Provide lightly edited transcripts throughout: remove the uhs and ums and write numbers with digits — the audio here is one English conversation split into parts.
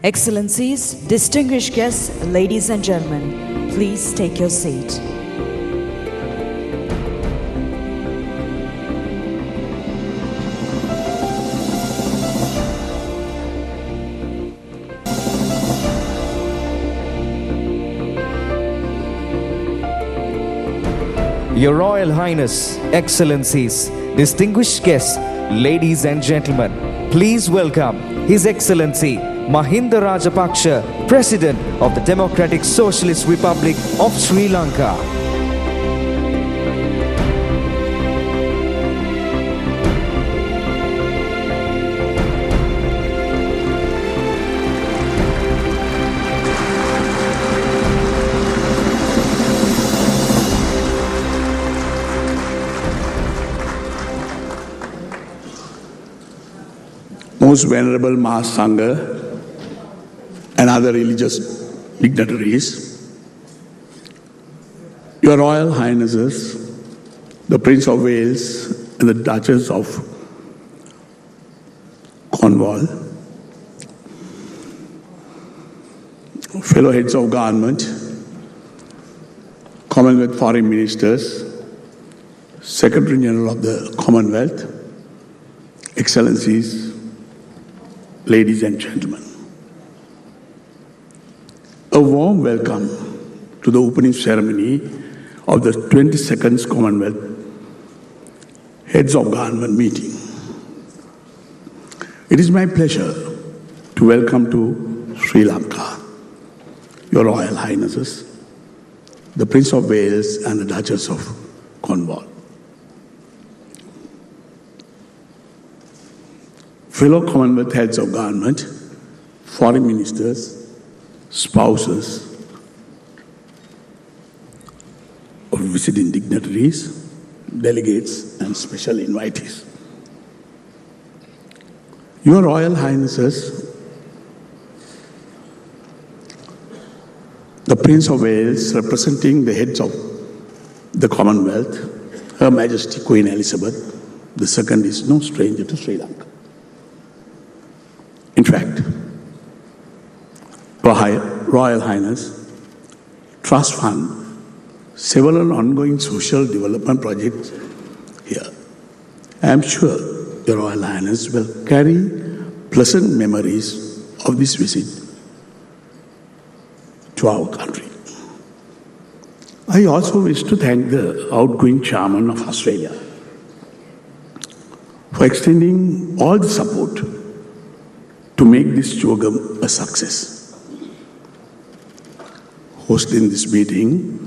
Excellencies, distinguished guests, ladies and gentlemen, please take your seat. Your Royal Highness, Excellencies, distinguished guests, ladies and gentlemen, please welcome His Excellency Mahinda Rajapaksa, President of the Democratic Socialist Republic of Sri Lanka. Most Venerable Mahasangha and other religious dignitaries, Your Royal Highnesses, the Prince of Wales and the Duchess of Cornwall, fellow heads of government, Commonwealth Foreign Ministers, Secretary General of the Commonwealth, Excellencies, ladies and gentlemen. A warm welcome to the opening ceremony of the 22nd Commonwealth Heads of Government meeting. It is my pleasure to welcome to Sri Lanka, Your Royal Highnesses, the Prince of Wales and the Duchess of Cornwall. Fellow Commonwealth Heads of Government, Foreign Ministers, spouses of visiting dignitaries, delegates, and special invitees. Your Royal Highnesses, the Prince of Wales, representing the heads of the Commonwealth, Her Majesty Queen Elizabeth II is no stranger to Sri Lanka. In fact, Your Royal Highness, Trust Fund several ongoing social development projects here. I am sure Your Royal Highness will carry pleasant memories of this visit to our country. I also wish to thank the outgoing Chairman of Australia for extending all the support to make this chogm a success. Hosting this meeting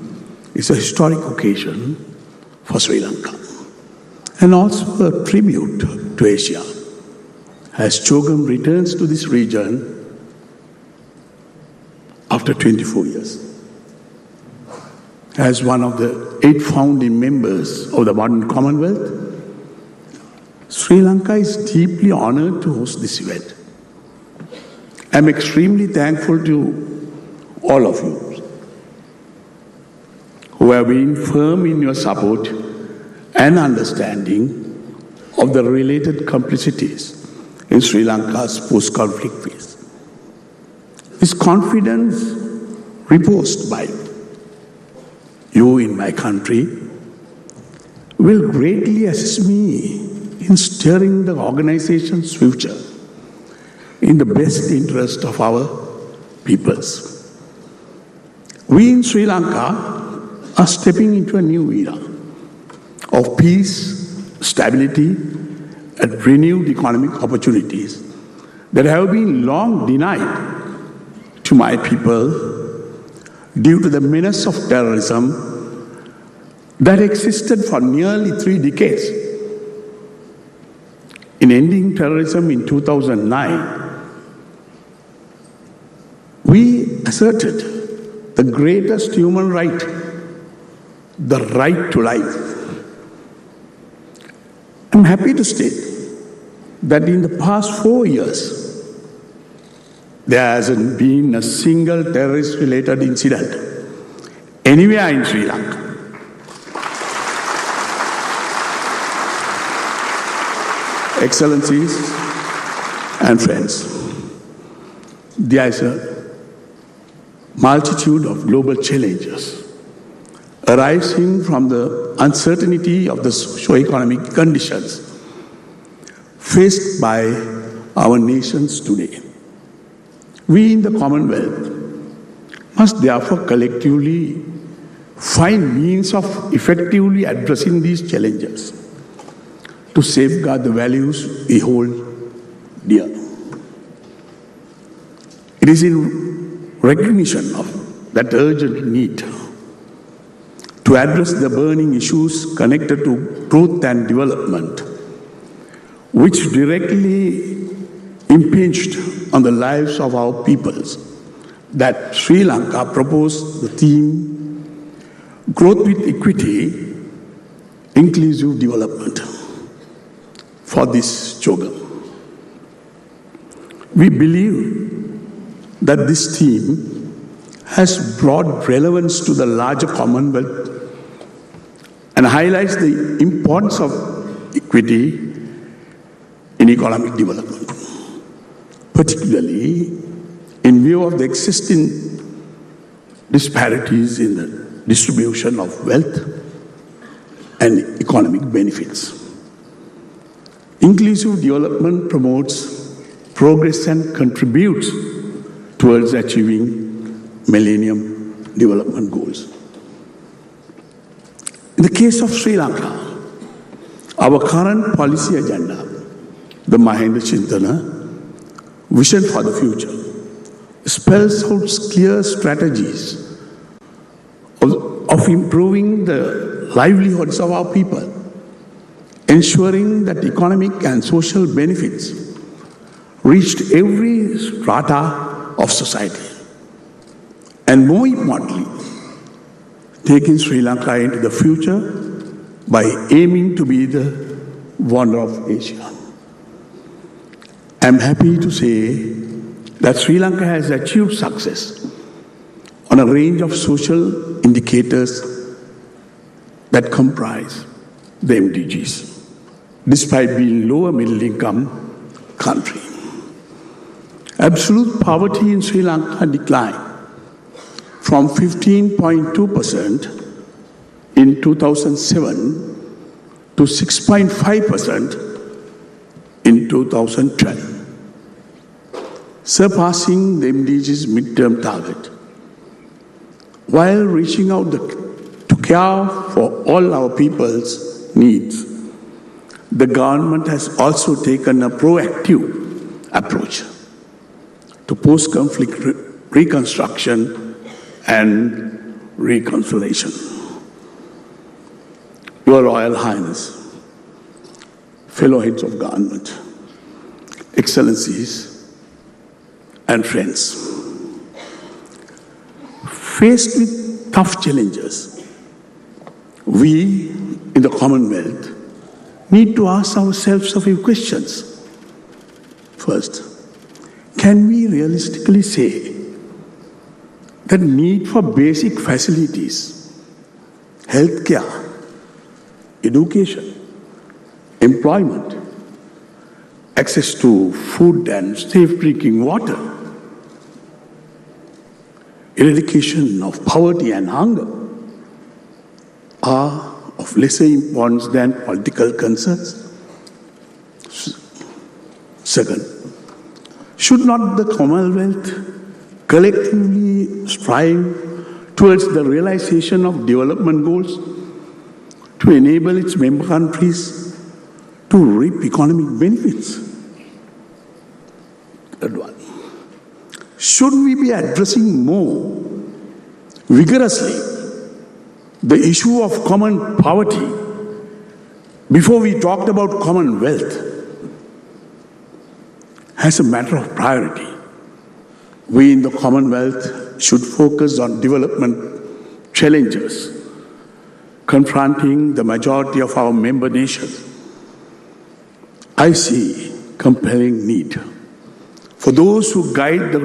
is a historic occasion for Sri Lanka and also a tribute to Asia as chogm returns to this region after 24 years. As one of the 8 founding members of the modern Commonwealth, Sri Lanka is deeply honored to host this event. I am extremely thankful to all of you who have been firm in your support and understanding of the related complexities in Sri Lanka's post-conflict phase. This confidence reposed by you in my country will greatly assist me in steering the organization's future in the best interest of our peoples. We in Sri Lanka are stepping into a new era of peace, stability, and renewed economic opportunities that have been long denied to my people due to the menace of terrorism that existed for nearly 3 decades. In ending terrorism in 2009, we asserted the greatest human right, the right to life. I'm happy to state that in the past 4 years, there hasn't been a single terrorist-related incident anywhere in Sri Lanka. Excellencies and friends, there is a multitude of global challenges arising from the uncertainty of the socio-economic conditions faced by our nations today. We in the Commonwealth must therefore collectively find means of effectively addressing these challenges to safeguard the values we hold dear. It is in recognition of that urgent need to address the burning issues connected to growth and development, which directly impinged on the lives of our peoples, that Sri Lanka proposed the theme Growth with Equity, Inclusive Development for this chogm. We believe that this theme has broad relevance to the larger Commonwealth and highlights the importance of equity in economic development, particularly in view of the existing disparities in the distribution of wealth and economic benefits. Inclusive development promotes progress and contributes towards achieving Millennium Development Goals. In the case of Sri Lanka, our current policy agenda, the Mahendra Chintana, Vision for the Future, spells out clear strategies of improving the livelihoods of our people, ensuring that economic and social benefits reached every strata of society, and more importantly, taking Sri Lanka into the future by aiming to be the wonder of Asia. I am happy to say that Sri Lanka has achieved success on a range of social indicators that comprise the MDGs, despite being lower middle income country. Absolute poverty in Sri Lanka declined from 15.2% in 2007 to 6.5% in 2012, surpassing the MDG's midterm target. While reaching out to care for all our people's needs, the government has also taken a proactive approach to post-conflict reconstruction and reconciliation. Your Royal Highness, fellow heads of government, excellencies, and friends, faced with tough challenges, we in the Commonwealth need to ask ourselves a few questions. First, can we realistically say that need for basic facilities, healthcare, education, employment, access to food and safe drinking water, eradication of poverty and hunger are of lesser importance than political concerns? Second, should not the Commonwealth collectively strive towards the realization of development goals to enable its member countries to reap economic benefits? Third one, should we be addressing more vigorously the issue of common poverty before we talked about common wealth? As a matter of priority, we in the Commonwealth should focus on development challenges confronting the majority of our member nations. I see compelling need for those who guide the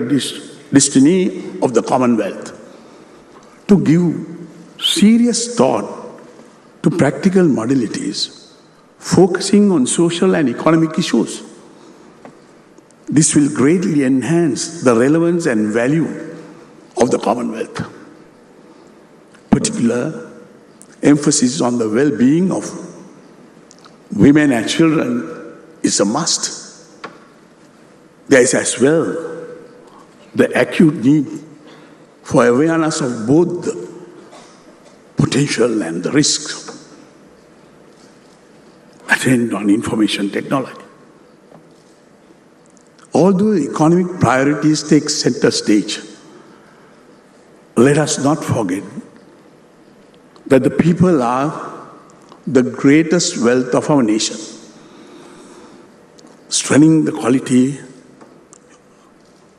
destiny of the Commonwealth to give serious thought to practical modalities focusing on social and economic issues. This will greatly enhance the relevance and value of the Commonwealth. Particular emphasis on the well-being of women and children is a must. There is as well the acute need for awareness of both the potential and the risks attend on information technology. Although economic priorities take center stage, let us not forget that the people are the greatest wealth of our nation. Strengthening the quality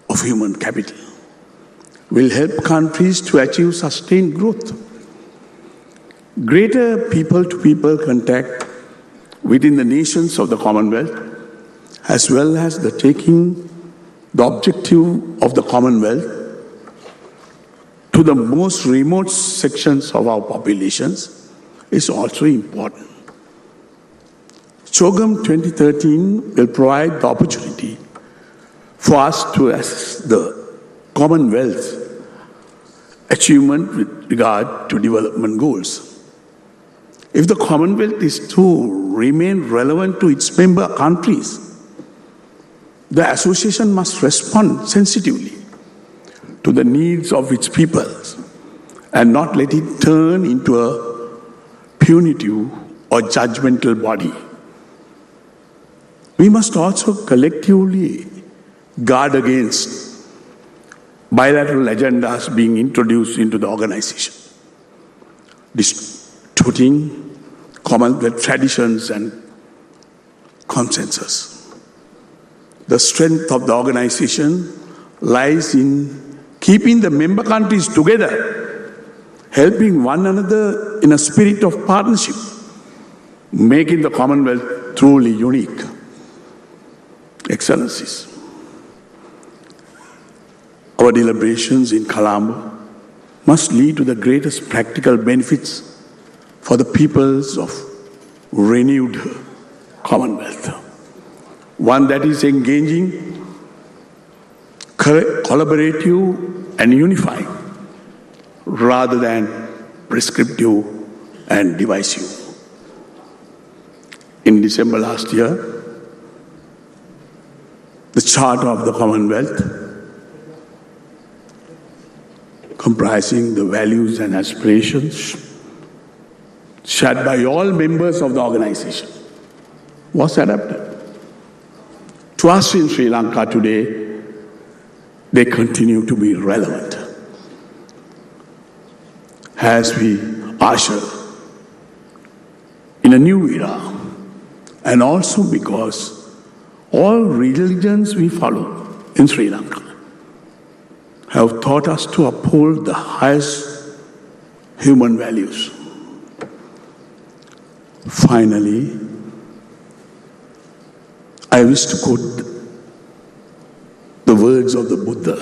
of human capital will help countries to achieve sustained growth. Greater people-to-people contact within the nations of the Commonwealth, as well as the taking the objective of the Commonwealth to the most remote sections of our populations, is also important. Chogm 2013 will provide the opportunity for us to assess the Commonwealth's achievement with regard to development goals. If the Commonwealth is to remain relevant to its member countries, the association must respond sensitively to the needs of its peoples and not let it turn into a punitive or judgmental body. We must also collectively guard against bilateral agendas being introduced into the organization, distorting Commonwealth traditions and consensus. The strength of the organization lies in keeping the member countries together, helping one another in a spirit of partnership, making the Commonwealth truly unique. Excellencies, our deliberations in Colombo must lead to the greatest practical benefits for the peoples of renewed Commonwealth. One that is engaging, collaborative and unifying, rather than prescriptive and divisive. In December last year, the Charter of the Commonwealth, comprising the values and aspirations shared by all members of the organization, was adopted. To us in Sri Lanka today, they continue to be relevant as we usher in a new era, and also because all religions we follow in Sri Lanka have taught us to uphold the highest human values. Finally, I wish to quote the words of the Buddha,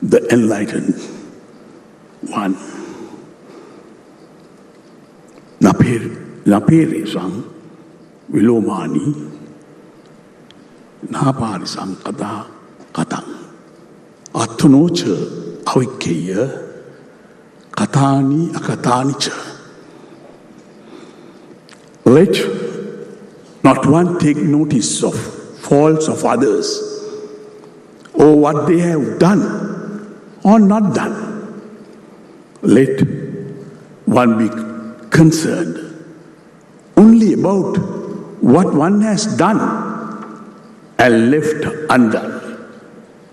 the enlightened one. Napere sang vilomani naparisang kata katang atunocha awikeya katani akatanicha. Let not one take notice of faults of others, or what they have done or not done. Let one be concerned only about what one has done and left undone.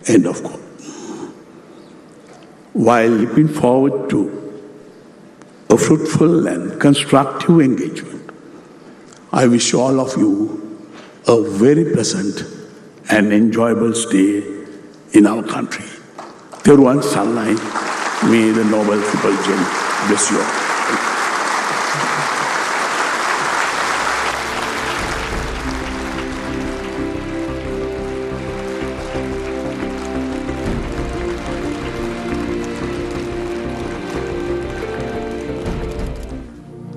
End of quote. While looking forward to a fruitful and constructive engagement, I wish all of you a very pleasant and enjoyable stay in our country. Teruan Sallai, may the Noble Triple Gem bless you all.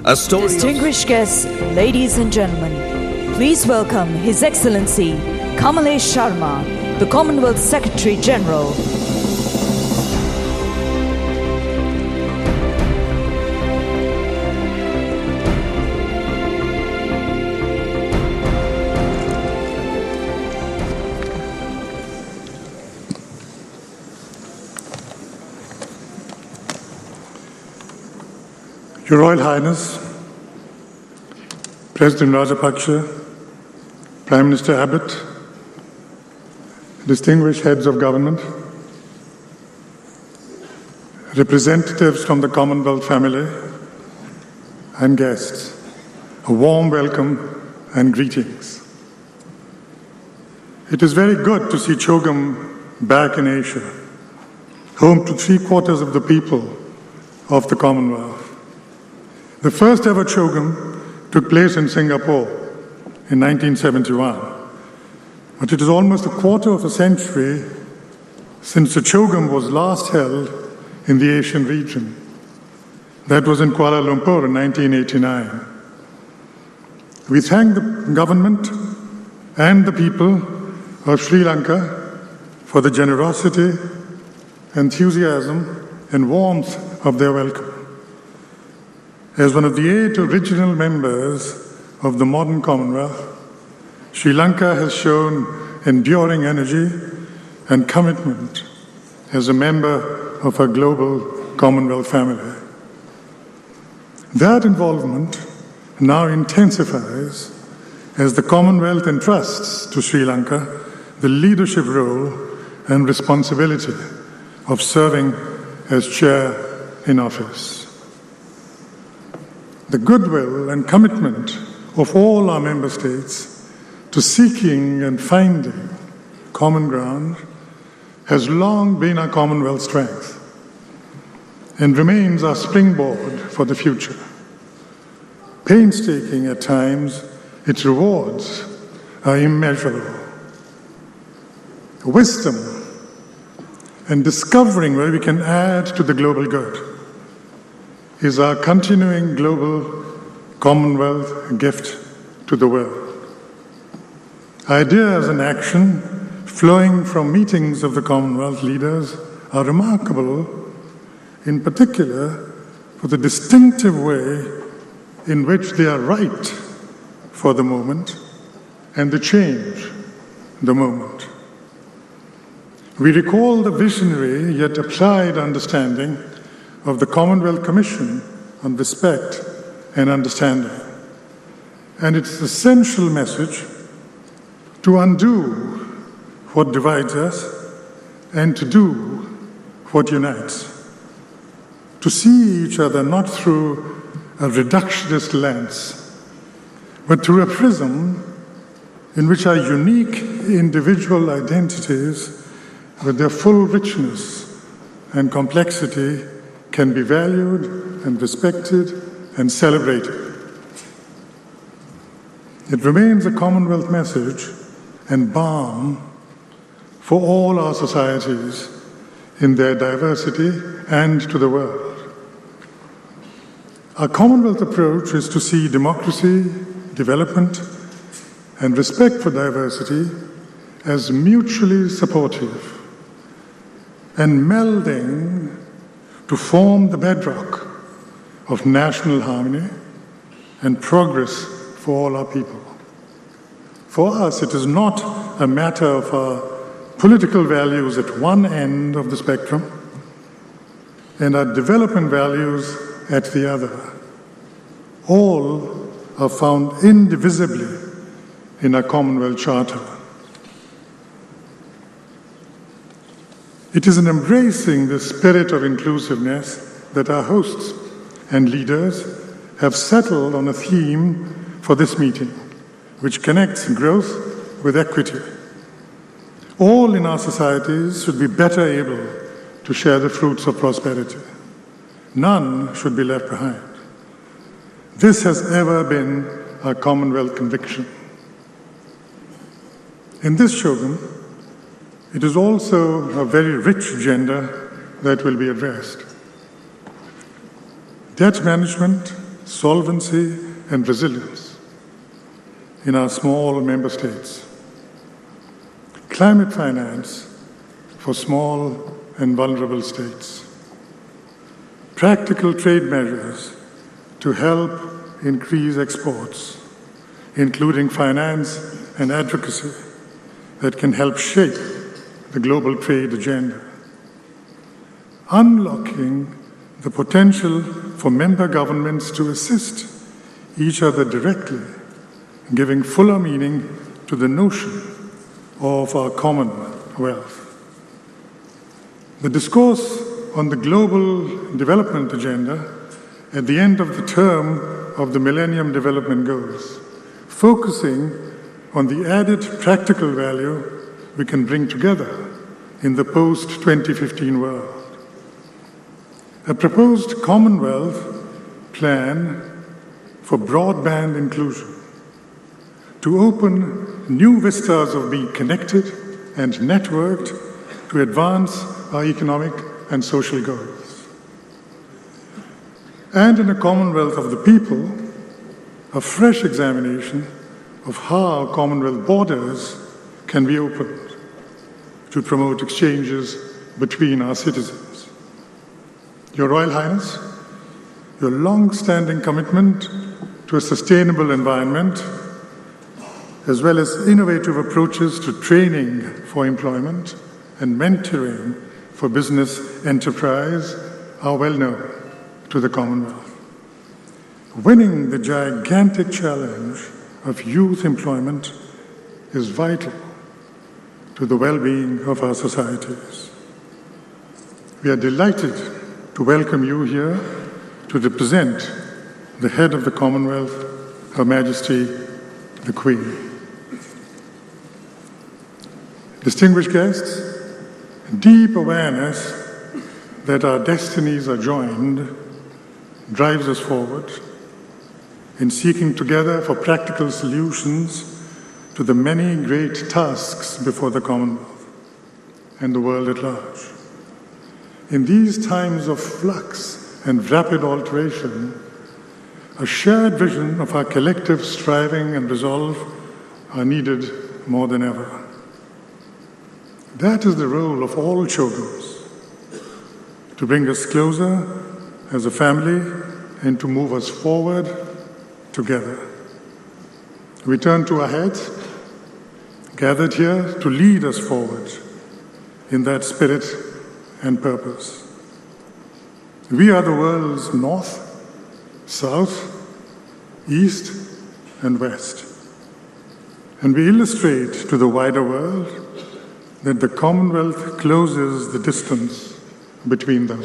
A story Distinguished guests, ladies and gentlemen, please welcome His Excellency Kamalesh Sharma, the Commonwealth Secretary General. Your Royal Highness, President Rajapaksa, Prime Minister Abbott, distinguished heads of government, representatives from the Commonwealth family, and guests, a warm welcome and greetings. It is very good to see chogm back in Asia, home to 3/4 of the people of the Commonwealth. The first ever chogm took place in Singapore in 1971, but it is almost a quarter of a century since the chogm was last held in the Asian region. That was in Kuala Lumpur in 1989. We thank the government and the people of Sri Lanka for the generosity, enthusiasm, and warmth of their welcome. As one of the 8 original members of the modern Commonwealth, Sri Lanka has shown enduring energy and commitment as a member of our global Commonwealth family. That involvement now intensifies as the Commonwealth entrusts to Sri Lanka the leadership role and responsibility of serving as chair in office. The goodwill and commitment of all our member states to seeking and finding common ground has long been our Commonwealth strength and remains our springboard for the future. Painstaking at times, its rewards are immeasurable. Wisdom and discovering where we can add to the global good is our continuing global Commonwealth gift to the world. Ideas and action flowing from meetings of the Commonwealth leaders are remarkable, in particular for the distinctive way in which they are right for the moment and they change the moment. We recall the visionary yet applied understanding of the Commonwealth Commission on Respect and Understanding, and its essential message to undo what divides us and to do what unites, to see each other not through a reductionist lens, but through a prism in which our unique individual identities, with their full richness and complexity, can be valued and respected and celebrated. It remains a Commonwealth message and balm for all our societies in their diversity and to the world. Our Commonwealth approach is to see democracy, development, and respect for diversity as mutually supportive and melding to form the bedrock of national harmony and progress for all our people. For us, it is not a matter of our political values at one end of the spectrum and our development values at the other. All are found indivisibly in our Commonwealth Charter. It is in embracing the spirit of inclusiveness that our hosts and leaders have settled on a theme for this meeting, which connects growth with equity. All in our societies should be better able to share the fruits of prosperity. None should be left behind. This has ever been our Commonwealth conviction. In this chogm, it is also a very rich agenda that will be addressed. Debt management, solvency, and resilience in our small member states. climate finance for small and vulnerable states, practical trade measures to help increase exports, including finance and advocacy that can help shape the global trade agenda, unlocking the potential for member governments to assist each other directly, giving fuller meaning to the notion of our commonwealth. The discourse on the global development agenda at the end of the term of the Millennium Development Goals, focusing on the added practical value we can bring together in the post-2015 world. A proposed Commonwealth plan for broadband inclusion to open new vistas of being connected and networked to advance our economic and social goals. And in a Commonwealth of the people, a fresh examination of how Commonwealth borders can be opened to promote exchanges between our citizens. Your Royal Highness, your long-standing commitment to a sustainable environment, as well as innovative approaches to training for employment and mentoring for business enterprise are well known to the Commonwealth. Winning the gigantic challenge of youth employment is vital to the well-being of our societies. We are delighted to welcome you here to represent the head of the Commonwealth, Her Majesty the Queen. Distinguished guests, deep awareness that our destinies are joined drives us forward in seeking together for practical solutions to the many great tasks before the Commonwealth and the world at large. In these times of flux and rapid alteration, a shared vision of our collective striving and resolve are needed more than ever. That is the role of all chogms, to bring us closer as a family and to move us forward together. We turn to our heads, gathered here to lead us forward in that spirit and purpose. We are the world's north, south, east, and west. And we illustrate to the wider world that the Commonwealth closes the distance between them.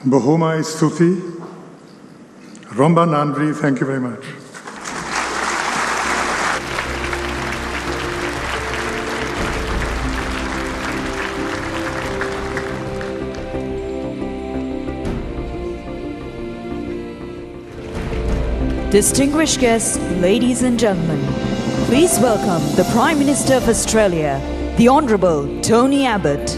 Bahomai Stuti, Romba Nandri, thank you very much. Distinguished guests, ladies and gentlemen, please welcome the Prime Minister of Australia, the Honourable Tony Abbott.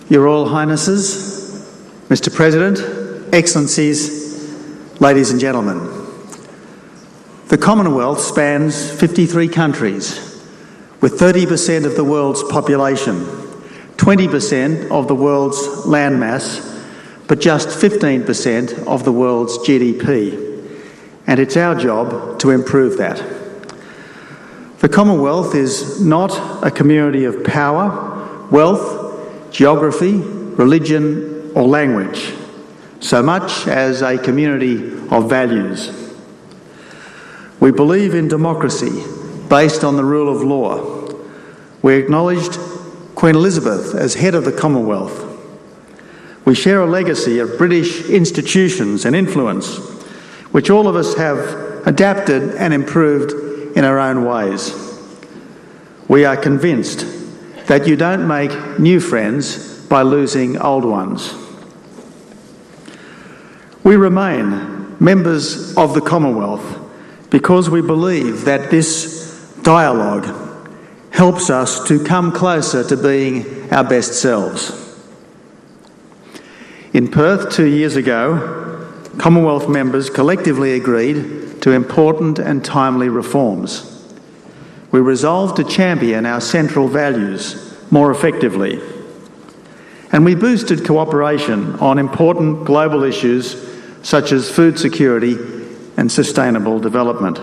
Your Royal Highnesses, Mr. President, Excellencies, ladies and gentlemen. The Commonwealth spans 53 countries with 30% of the world's population, 20% of the world's landmass, but just 15% of the world's GDP. And it's our job to improve that. The Commonwealth is not a community of power, wealth, geography, religion, or language, so much as a community of values. We believe in democracy based on the rule of law. We acknowledged Queen Elizabeth as head of the Commonwealth. We share a legacy of British institutions and influence, which all of us have adapted and improved in our own ways. We are convinced that you don't make new friends by losing old ones. We remain members of the Commonwealth because we believe that this dialogue helps us to come closer to being our best selves. In Perth 2 years ago, Commonwealth members collectively agreed to important and timely reforms. We resolved to champion our central values more effectively, and we boosted cooperation on important global issues such as food security and sustainable development.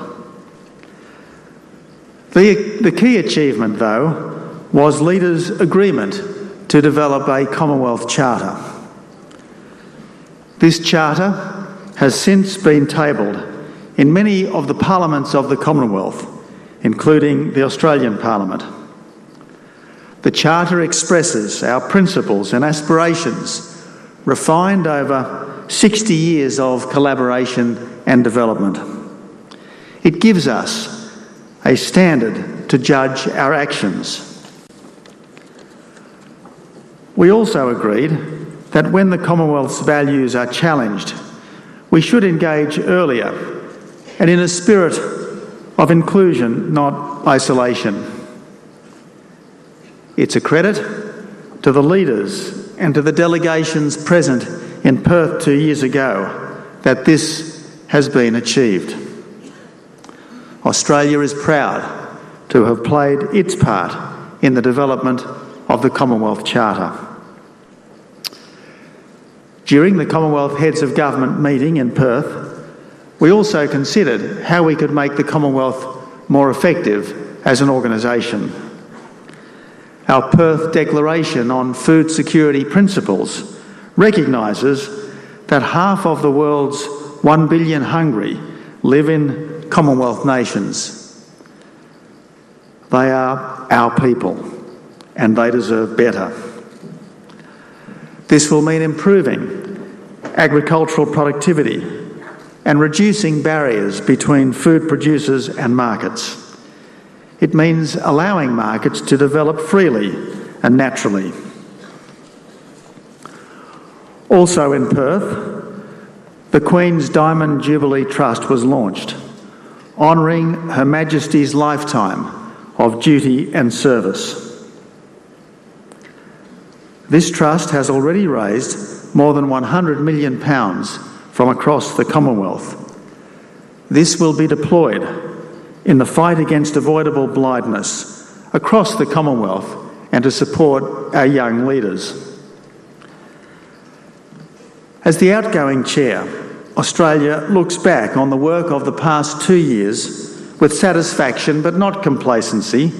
The key achievement, though, was leaders' agreement to develop a Commonwealth Charter. This charter has since been tabled in many of the parliaments of the Commonwealth, including the Australian Parliament. The Charter expresses our principles and aspirations, refined over 60 years of collaboration and development. It gives us a standard to judge our actions. We also agreed that when the Commonwealth's values are challenged, we should engage earlier and in a spirit of inclusion, not isolation. It's a credit to the leaders and to the delegations present in Perth 2 years ago that this has been achieved. Australia is proud to have played its part in the development of the Commonwealth Charter. During the Commonwealth Heads of Government meeting in Perth, we also considered how we could make the Commonwealth more effective as an organisation. Our Perth Declaration on Food Security Principles recognises that half of the world's 1 billion hungry live in Commonwealth nations. They are our people, and they deserve better. This will mean improving agricultural productivity and reducing barriers between food producers and markets. It means allowing markets to develop freely and naturally. Also in Perth, the Queen's Diamond Jubilee Trust was launched, honouring Her Majesty's lifetime of duty and service. This trust has already raised more than £100 million from across the Commonwealth. This will be deployed in the fight against avoidable blindness across the Commonwealth and to support our young leaders. As the outgoing chair, Australia looks back on the work of the past 2 years with satisfaction but not complacency,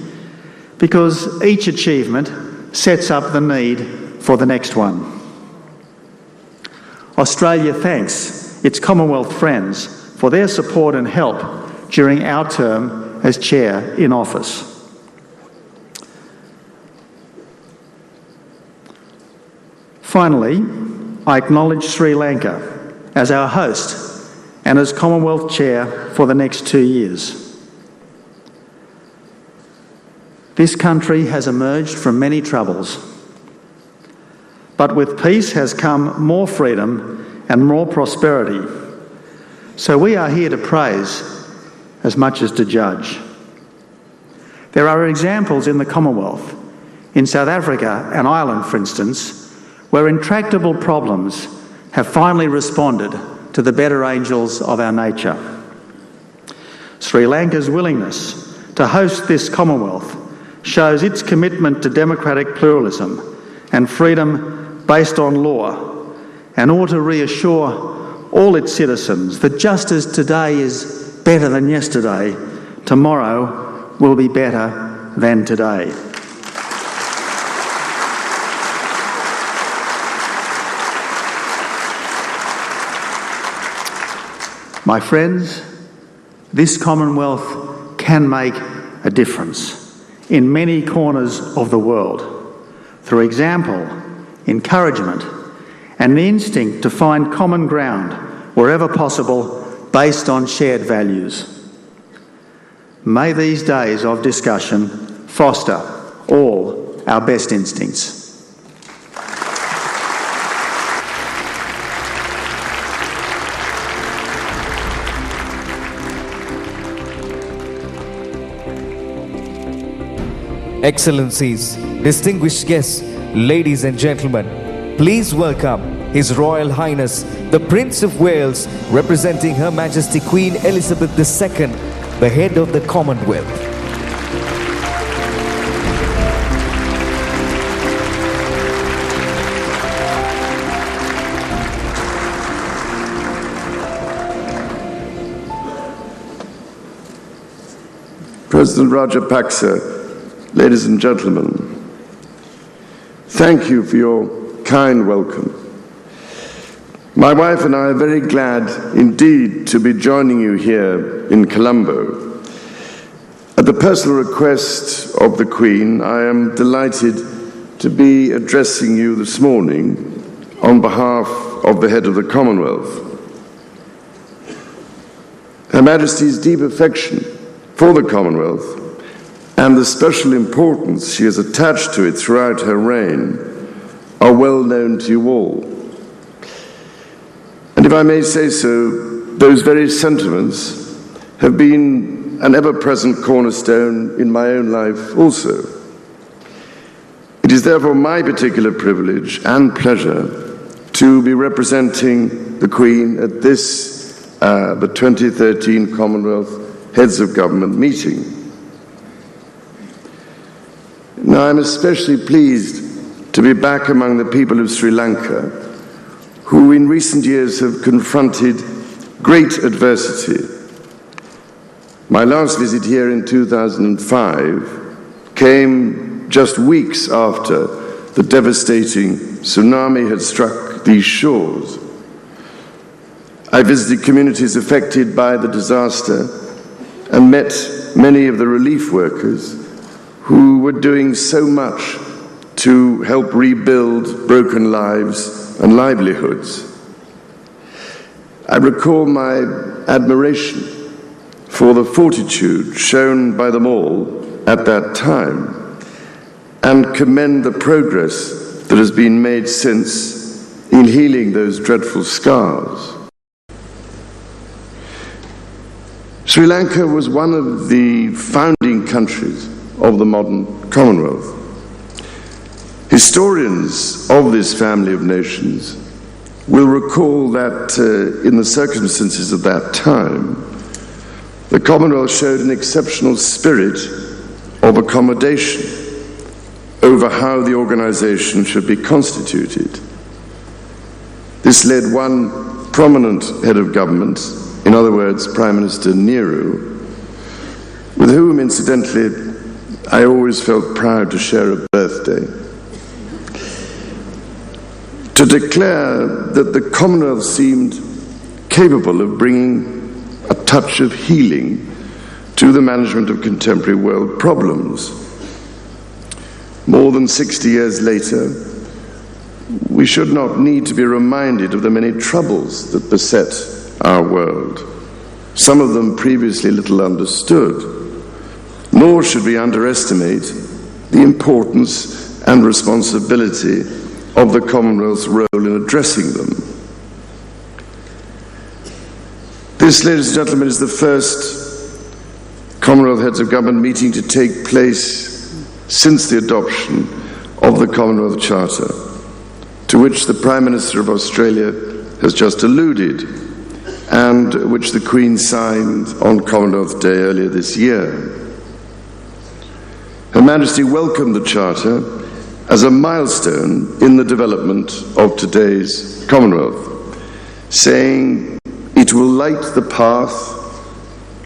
because each achievement sets up the need for the next one. Australia thanks its Commonwealth friends for their support and help during our term as chair in office. Finally, I acknowledge Sri Lanka as our host and as Commonwealth Chair for the next 2 years. This country has emerged from many troubles, but with peace has come more freedom and more prosperity. So we are here to praise as much as to judge. There are examples in the Commonwealth, in South Africa and Ireland for instance, where intractable problems have finally responded to the better angels of our nature. Sri Lanka's willingness to host this Commonwealth shows its commitment to democratic pluralism and freedom based on law, and ought to reassure all its citizens that just as today is better than yesterday, tomorrow will be better than today. My friends, this Commonwealth can make a difference in many corners of the world through example, encouragement, and the instinct to find common ground wherever possible based on shared values. May these days of discussion foster all our best instincts. Excellencies, distinguished guests, ladies and gentlemen, please welcome His Royal Highness, the Prince of Wales, representing Her Majesty Queen Elizabeth II, the head of the Commonwealth. President Rajapaksa, ladies and gentlemen, thank you for your kind welcome. My wife and I are very glad indeed to be joining you here in Colombo. At the personal request of the Queen, I am delighted to be addressing you this morning on behalf of the head of the Commonwealth. Her Majesty's deep affection for the Commonwealth and the special importance she has attached to it throughout her reign are well known to you all. And if I may say so, those very sentiments have been an ever-present cornerstone in my own life also. It is therefore my particular privilege and pleasure to be representing the Queen at this, the 2013 Commonwealth Heads of Government meeting. Now, I'm especially pleased to be back among the people of Sri Lanka, who in recent years have confronted great adversity. My last visit here in 2005 came just weeks after the devastating tsunami had struck these shores. I visited communities affected by the disaster and met many of the relief workers who were doing so much to help rebuild broken lives and livelihoods. I recall my admiration for the fortitude shown by them all at that time and commend the progress that has been made since in healing those dreadful scars. Sri Lanka was one of the founding countries of the modern Commonwealth. Historians of this family of nations will recall that in the circumstances of that time, the Commonwealth showed an exceptional spirit of accommodation over how the organization should be constituted. This led one prominent head of government, in other words, Prime Minister Nehru, with whom, incidentally, I always felt proud to share a birthday, to declare that the Commonwealth seemed capable of bringing a touch of healing to the management of contemporary world problems. More than 60 years later, we should not need to be reminded of the many troubles that beset our world, some of them previously little understood, nor should we underestimate the importance and responsibility of the Commonwealth's role in addressing them. This, ladies and gentlemen, is the first Commonwealth Heads of Government meeting to take place since the adoption of the Commonwealth Charter, to which the Prime Minister of Australia has just alluded, and which the Queen signed on Commonwealth Day earlier this year. Her Majesty welcomed the Charter as a milestone in the development of today's Commonwealth, saying it will light the path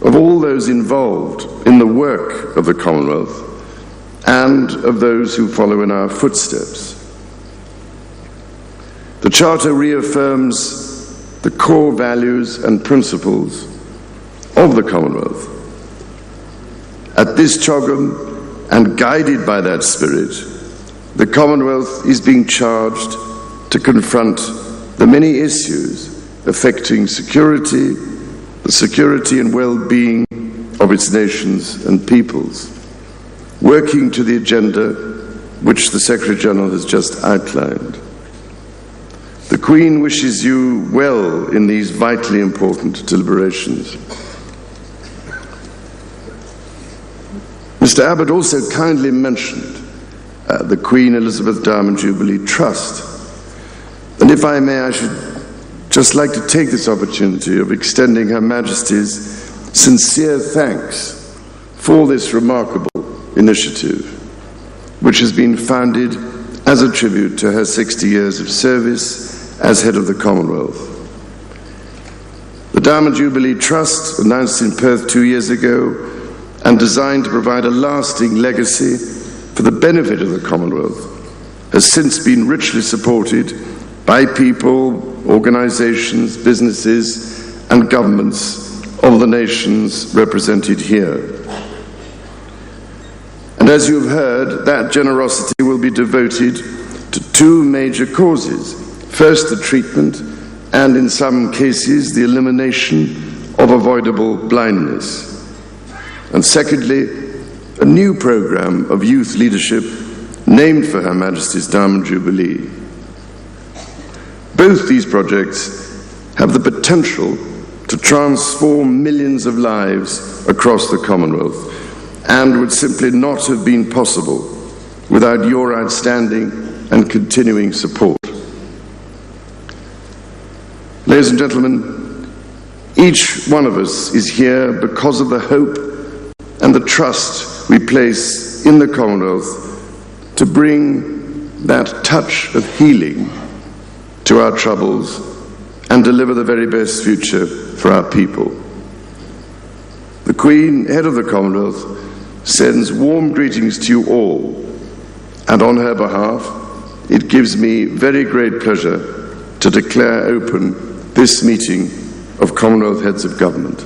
of all those involved in the work of the Commonwealth and of those who follow in our footsteps. The Charter reaffirms the core values and principles of the Commonwealth. At this chogm, and guided by that spirit, the Commonwealth is being charged to confront the many issues affecting security, the security and well-being of its nations and peoples, working to the agenda which the Secretary-General has just outlined. The Queen wishes you well in these vitally important deliberations. Mr. Mr. Abbott also kindly mentioned the Queen Elizabeth Diamond Jubilee Trust. And if I may, I should just like to take this opportunity of extending Her Majesty's sincere thanks for this remarkable initiative, which has been founded as a tribute to her 60 years of service as head of the Commonwealth. The Diamond Jubilee Trust, announced in Perth 2 years ago and designed to provide a lasting legacy for the benefit of the Commonwealth, has since been richly supported by people, organizations, businesses, and governments of the nations represented here. And as you have heard, that generosity will be devoted to two major causes. First, the treatment and, in some cases, the elimination of avoidable blindness. And secondly, a new program of youth leadership named for Her Majesty's Diamond Jubilee. Both these projects have the potential to transform millions of lives across the Commonwealth and would simply not have been possible without your outstanding and continuing support. Ladies and gentlemen, each one of us is here because of the hope and the trust we place in the Commonwealth to bring that touch of healing to our troubles and deliver the very best future for our people. The Queen, head of the Commonwealth, sends warm greetings to you all, and on her behalf, it gives me very great pleasure to declare open this meeting of Commonwealth Heads of Government.